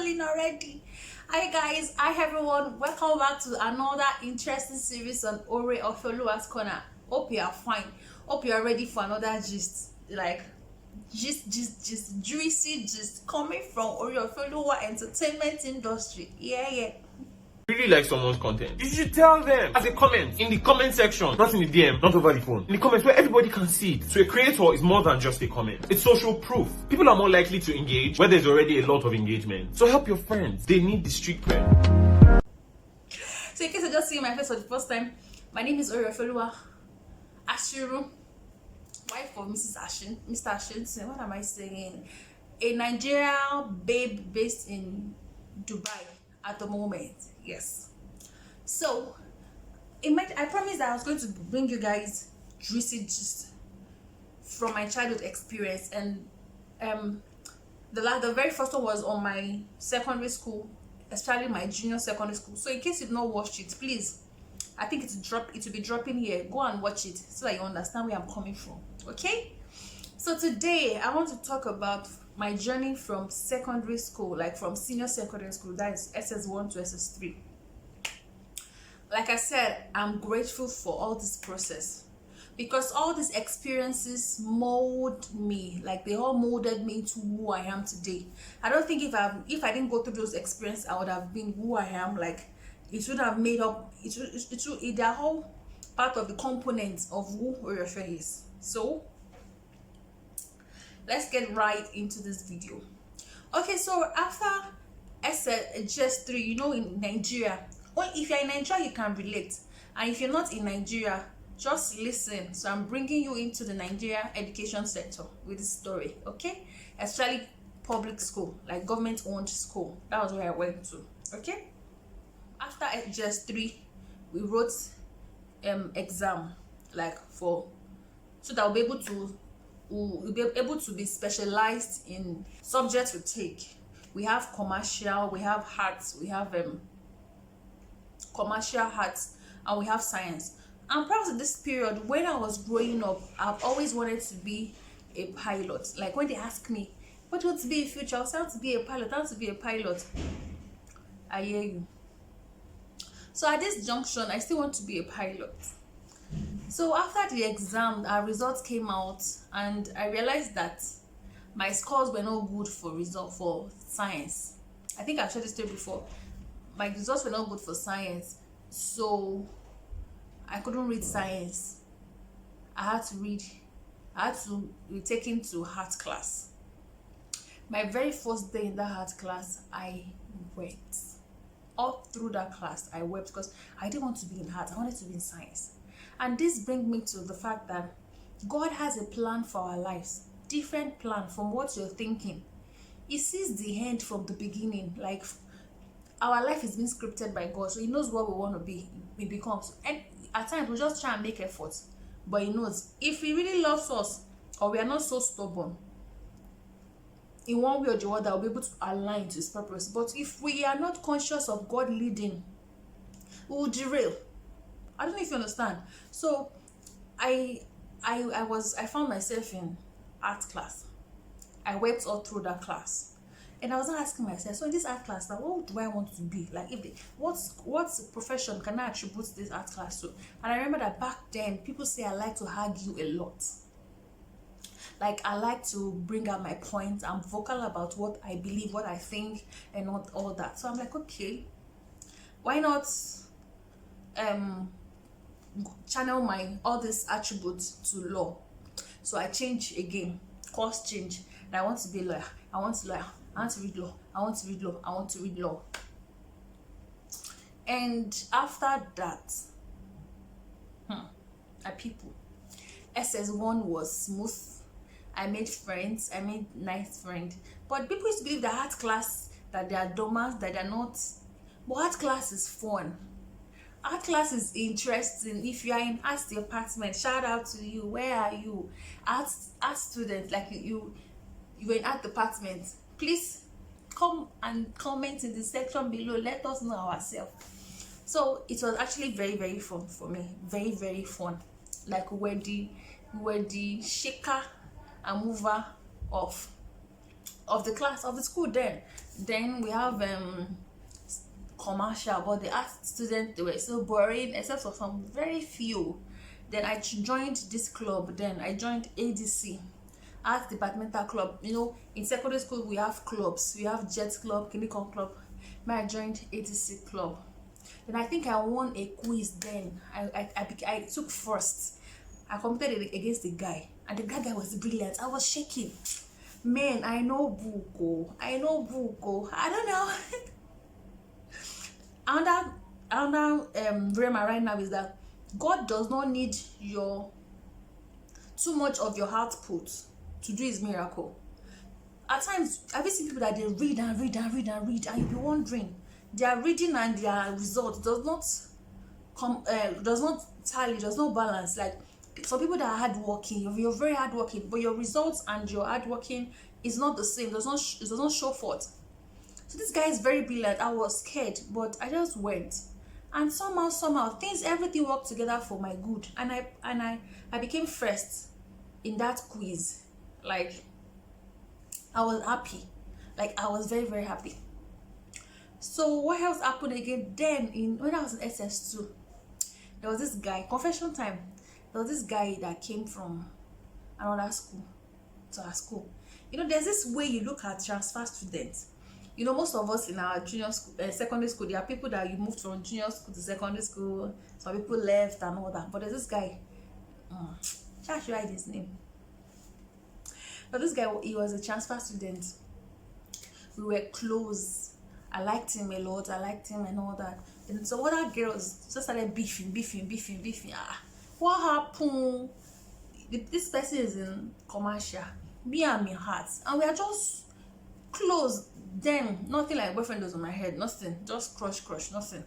calling already. Hi guys, hi everyone, welcome back to another interesting series on Ore of Oluwa's Corner. Hope you are fine. Hope you are ready for another gist, like juicy gist coming from Ore of Oluwa entertainment industry. Yeah. Really like someone's content, you should tell them as a comment in the comment section, not in the DM, not over the phone. In the comments where everybody can see it. So a creator is more than just a comment. It's social proof. People are more likely to engage where there's already a lot of engagement. So help your friends. They need the street cred. So in case you're just seeing my face for the first time, my name is Ore of Oluwa Ashiru, wife of Mrs. Ashin, Mr. Ashin. So what am I saying? A Nigerian babe based in Dubai at the moment. Yes. So I promised that I was going to bring you guys juicy gist from my childhood experience, and the very first one was on my secondary school, especially my junior secondary school. So in case you've not watched it, please, I think it will be dropping here. Go and watch it so that you understand where I'm coming from. Okay? So today I want to talk about my journey from secondary school, like from senior secondary school, that is SS1 to SS3. Like I said, I'm grateful for all this process because all these experiences mold me, like they all molded me into who I am today. I don't think if I didn't go through those experiences, I would have been who I am. Like it would have made up, they're all part of the components of who Oyofe is. So let's get right into this video. Okay, so after SS3, you know, in Nigeria, well, if you're in Nigeria you can relate, and if you're not in Nigeria, just listen. So I'm bringing you into the Nigeria education sector with this story, okay? Especially public school, like government owned school. That was where I went to. Okay, after SS3 we wrote exam, like so that we'll be able to be specialized in subjects we take. We have commercial, we have arts, we have commercial arts, and we have science. And prior to this period, when I was growing up, I've always wanted to be a pilot. Like when they ask me, what do you want to be in future? I want to be a pilot. I want to be a pilot. I hear you. So at this junction, I still want to be a pilot. So after the exam, our results came out, and I realized that my scores were not good for science. I think I've shared this story before. My results were not good for science, so I couldn't read science. I had to be taken to art class. My very first day in that art class, I wept. All through that class, I wept because I didn't want to be in art. I wanted to be in science. And this brings me to the fact that God has a plan for our lives, different plan from what you're thinking. He sees the end from the beginning. Like our life is being scripted by God, so He knows what we want to be. We become. And at times we just try and make efforts, but He knows if He really loves us, or we are not so stubborn, in one way or the other, we'll be able to align to His purpose. But if we are not conscious of God leading, we will derail. I don't know if you understand. So I found myself in art class. I wept all through that class. And I was not asking myself, so in this art class, now what do I want to be? Like what's profession can I attribute this art class to? And I remember that back then people say I like to argue a lot. Like I like to bring out my point. I'm vocal about what I believe, what I think, and not all that. So I'm like, okay, why not channel my all these attributes to law? So I change again, course change, and I want to be a lawyer. I want to read law. I want to read law. And after that, SS1 was smooth. I made friends. I made nice friends. But people used to believe that art class, that they are dumbass, that they're not. But art class is fun. Art class is interesting. If you are in art department, shout out to you. Where are you? Art students, like you're in art department. Please come and comment in the section below. Let us know ourselves. So it was actually very, very fun for me. Very, very fun. Like we were the shaker and mover of of the class of the school. Then we have commercial, but the art students, they were so boring except for some very few. Then I joined this club. Then I joined ADC, art departmental club. You know, in secondary school we have clubs. We have jet club, kinikon club. I joined ADC club. Then I think I won a quiz. Then I took first. I competed against the guy, and the guy was brilliant. I was shaking. Man, I know buko. I don't know. Another rema right now is that God does not need too much of your output to do his miracle. At times, I've seen people that they read, and you'll be wondering, their reading and their result does not tally, does not balance. Like some people that are hardworking, you're very hardworking, but your results and your hardworking is not the same. It does not show forth. So this guy is very brilliant. I was scared, but I just went, and somehow everything worked together for my good, and I became first in that quiz. Like I was happy. Like I was very, very happy. So what else happened again? Then when I was in SS2, there was this guy, confession time. There was this guy that came from another school to our school. You know, there's this way you look at transfer students. You know, most of us in our junior school, secondary school, there are people that you moved from junior school to secondary school. Some people left and all that. But there's this guy. Shall I write his name? But this guy, he was a transfer student. We were close. I liked him a lot. I liked him and all that. And so other girls just started beefing. What happened? This person is in commercial. Me and my heart. And we are just close. Then nothing like boyfriend was on my head. Nothing. Just crush, nothing.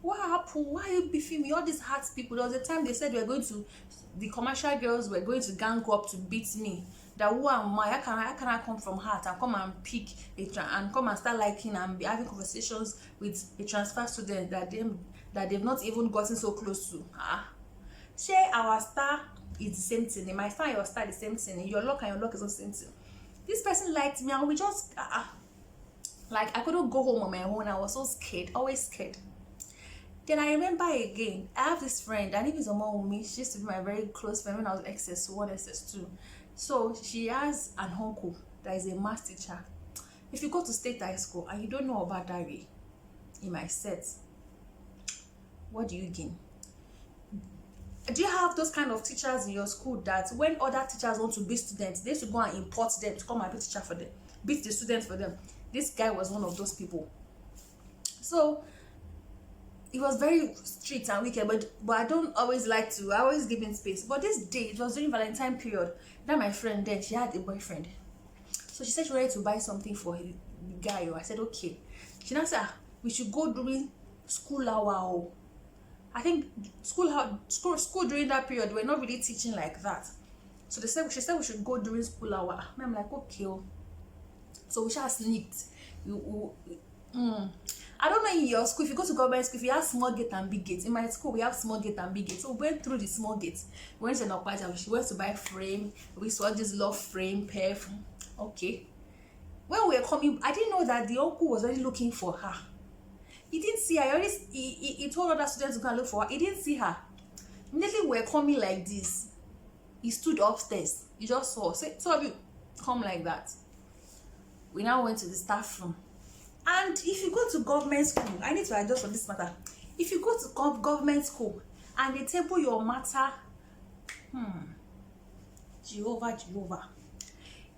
What happened? Why are you beefing me? All these hard people. There was a time they said the commercial girls were going to gang up to beat me. That who am I? How can I come from heart and come and pick and come and start liking and be having conversations with a transfer student that they've not even gotten so close to? Say our star is the same thing. My star and your star is the same thing. Your luck and your luck is not the same thing. This person liked me and we just like I couldn't go home on my own. I was so scared, always scared. Then I remember again, I have this friend, and if it's a mom with me, she used to be my very close friend when I was SS1, SS2. So she has an uncle that is a math teacher. If you go to state high school and you don't know about diary in my set, what do you gain? Do you have those kind of teachers in your school that when other teachers want to beat students, they should go and import them to come and be teacher for them, beat the students for them? This guy was one of those people. So he was very strict and wicked, but I don't always like to. I always give him space. But this day, it was during Valentine period. That my friend then, she had a boyfriend. So she said she wanted to buy something for the guy. I said, okay. She now said, we should go during school hour. I think school during that period, they were not really teaching like that. So she said we should go during school hour. I'm like, okay. So we shall sneaked. I don't know in your school, if you go to government school, if you have small gate and big gate. In my school, we have small gate and big gate. So we went through the small gate. We went to Nokwaja. She went to buy frame. We saw this love frame, pair. Okay. When we were coming, I didn't know that the uncle was already looking for her. He didn't see her. He told other students to go and look for her. He didn't see her. Immediately we were coming like this. He stood upstairs. He just saw. So of you come like that. We now went to the staff room. And if you go to government school, I need to adjust on this matter. If you go to government school and they table your matter, Jehovah.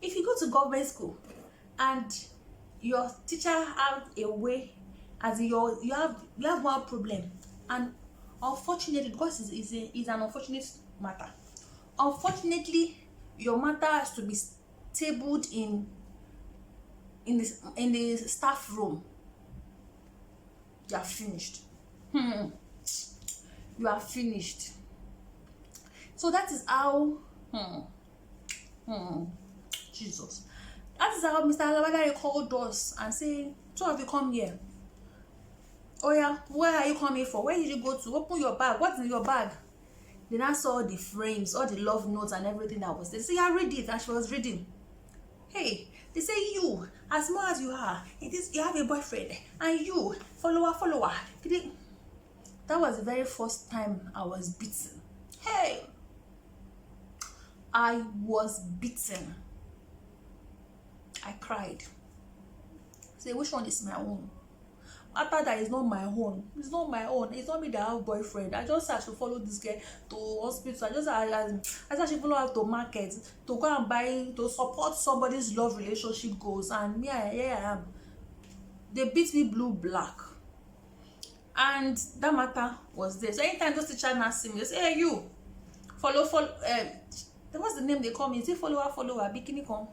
If you go to government school and your teacher have a way, as you have one problem, and unfortunately, because it's an unfortunate matter, unfortunately, your matter has to be tabled in the staff room. You are finished. You are finished. So that is how Jesus. That is how Mr. Alabagari called us and said, two of you come here. Oh yeah, where are you coming for? Where did you go to? Open your bag. What's in your bag? Then I saw the frames, all the love notes and everything that was there. So yeah, read it. And she was reading. Hey, They say you, as small as you are, it is you have a boyfriend, and you follower. That was the very first time I was beaten. Hey, I was beaten. I cried. Say, which one is my own? After that, it's not my own. It's not my own. It's not me that have a boyfriend. I just had to follow this girl to hospital. I just follow her to market to go and buy, to support somebody's love relationship goals. And me, here I am. They beat me blue black. And that matter was there. So anytime those teachers now see me, they say, hey, you, follow, what's the name they call me? Is it follower, bikini con?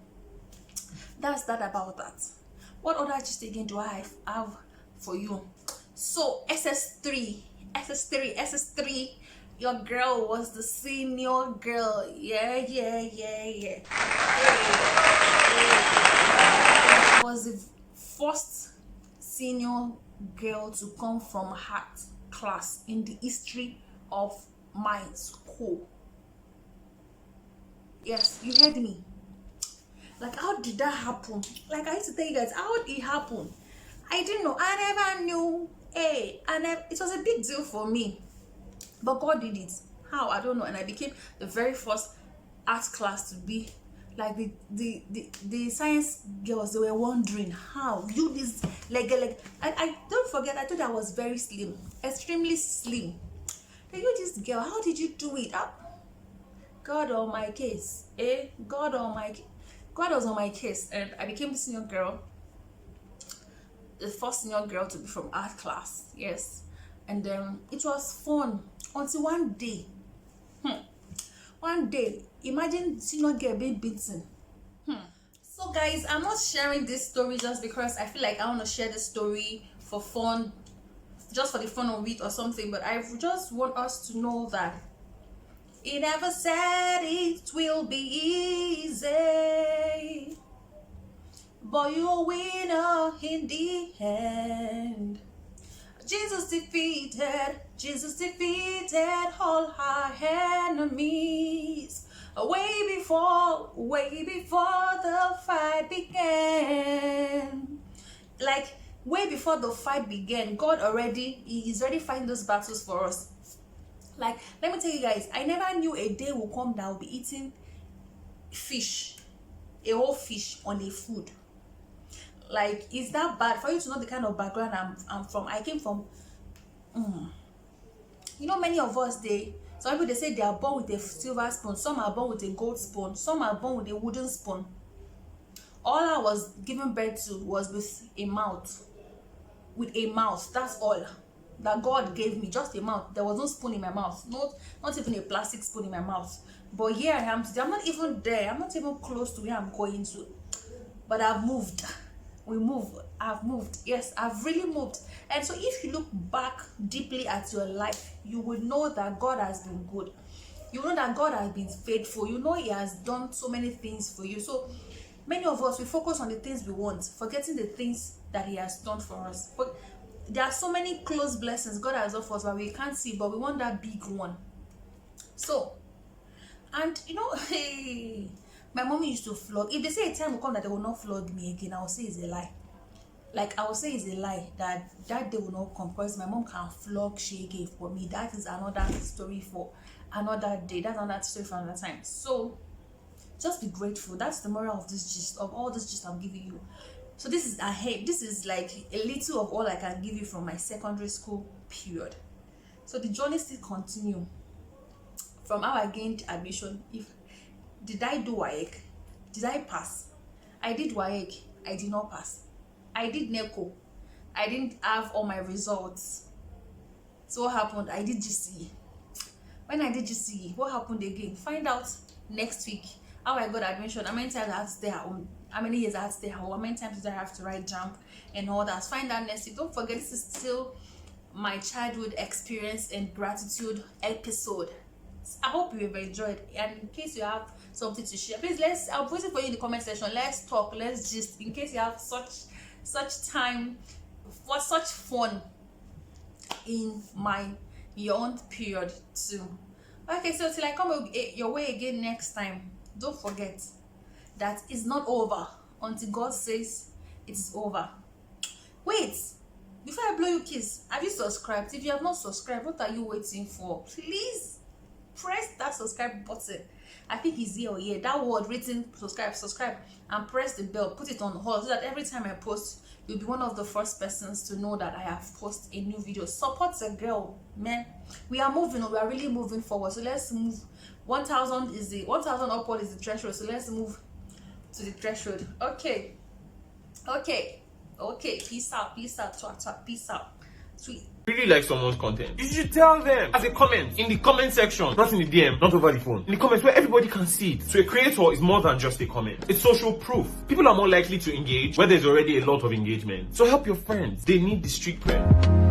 That's that about that. What other gist again do I have for you? So SS3, your girl was the senior girl. Yeah. I was the first senior girl to come from art class in the history of my school. Yes, you heard me. Like, how did that happen? Like, I used to tell you guys, how did it happen? I didn't know. I never knew. Hey, it was a big deal for me. But God did it. How? I don't know. And I became the very first art class to be like the science girls. They were wondering how you this like I don't forget. I thought I was very slim, extremely slim. Like, you this girl, how did you do it? God on my case. God was on my case, and I became the senior girl, the first senior girl to be from art class. Yes, and it was fun until one day. One day, imagine senior girl being beaten. So guys, I'm not sharing this story just because I feel like I want to share the story for fun, just for the fun of it or something, but I just want us to know that he never said it will be easy, but you'll win in the end. Jesus defeated all our enemies way before the fight began. Like, way before the fight began, God is already fighting those battles for us. Like, let me tell you guys, I never knew a day will come that I'll be eating fish, a whole fish on a food. Like, is that bad for you to know the kind of background I'm from? I came from, you know, many of us, some people, they say they are born with a silver spoon, some are born with a gold spoon, some are born with a wooden spoon. All I was given birth to was with a mouth. That's all that God gave me, just a mouth. There was no spoon in my mouth, not even a plastic spoon in my mouth. But here I am today. I'm not even there. I'm not even close to where I'm going to. But I've moved. I've moved. Yes, I've really moved. And so if you look back deeply at your life, you will know that God has been good. You know that God has been faithful. You know He has done so many things for you. So many of us, we focus on the things we want, forgetting the things that He has done for us. But there are so many close blessings God has offered us that we can't see, but we want that big one. So, and you know, hey, my mommy used to flog. If they say a time will come that they will not flog me again, I will say it's a lie. Like, I will say it's a lie that day will not come, because my mom can flog Shege for me. That is another story for another day. That's another story for another time. So, just be grateful. That's the moral of this gist, of all this gist I'm giving you. So this is like a little of all I can give you from my secondary school period. So the journey still continue from how I gained admission. Did I do WAEC? Did I pass? I did WAEC. I did not pass. I did NECO. I didn't have all my results. So what happened? I did GCE. When I did GCE, what happened again? Find out next week how I got admission. How many times I had to stay at home? How many years I had to stay at home? How many times did I have to write jump and all that? Find out next week. Don't forget, this is still my childhood experience and gratitude episode. I hope you have enjoyed. And in case you have something to share, please I'll put it for you in the comment section. Let's talk. Let's just, in case you have such time for such fun in your own period too. Okay, so till I come your way again next time, don't forget that it's not over until God says it is over. Wait, before I blow you kiss, have you subscribed? If you have not subscribed, what are you waiting for? Please press that subscribe button. I think it's here or here. That word written subscribe, and press the bell. Put it on hold so that every time I post, you'll be one of the first persons to know that I have posted a new video. Support a girl, man. We are moving. We are really moving forward. So let's move. 1,000 is the 1,000 upward is the threshold. So let's move to the threshold. Okay. Peace out. Peace out. Sweet. Really like someone's content, you should tell them as a comment in the comment section, not in the DM, not over the phone. In the comments where everybody can see it. So a creator is more than just a comment. It's social proof. People are more likely to engage where there's already a lot of engagement. So help your friends. They need the street cred.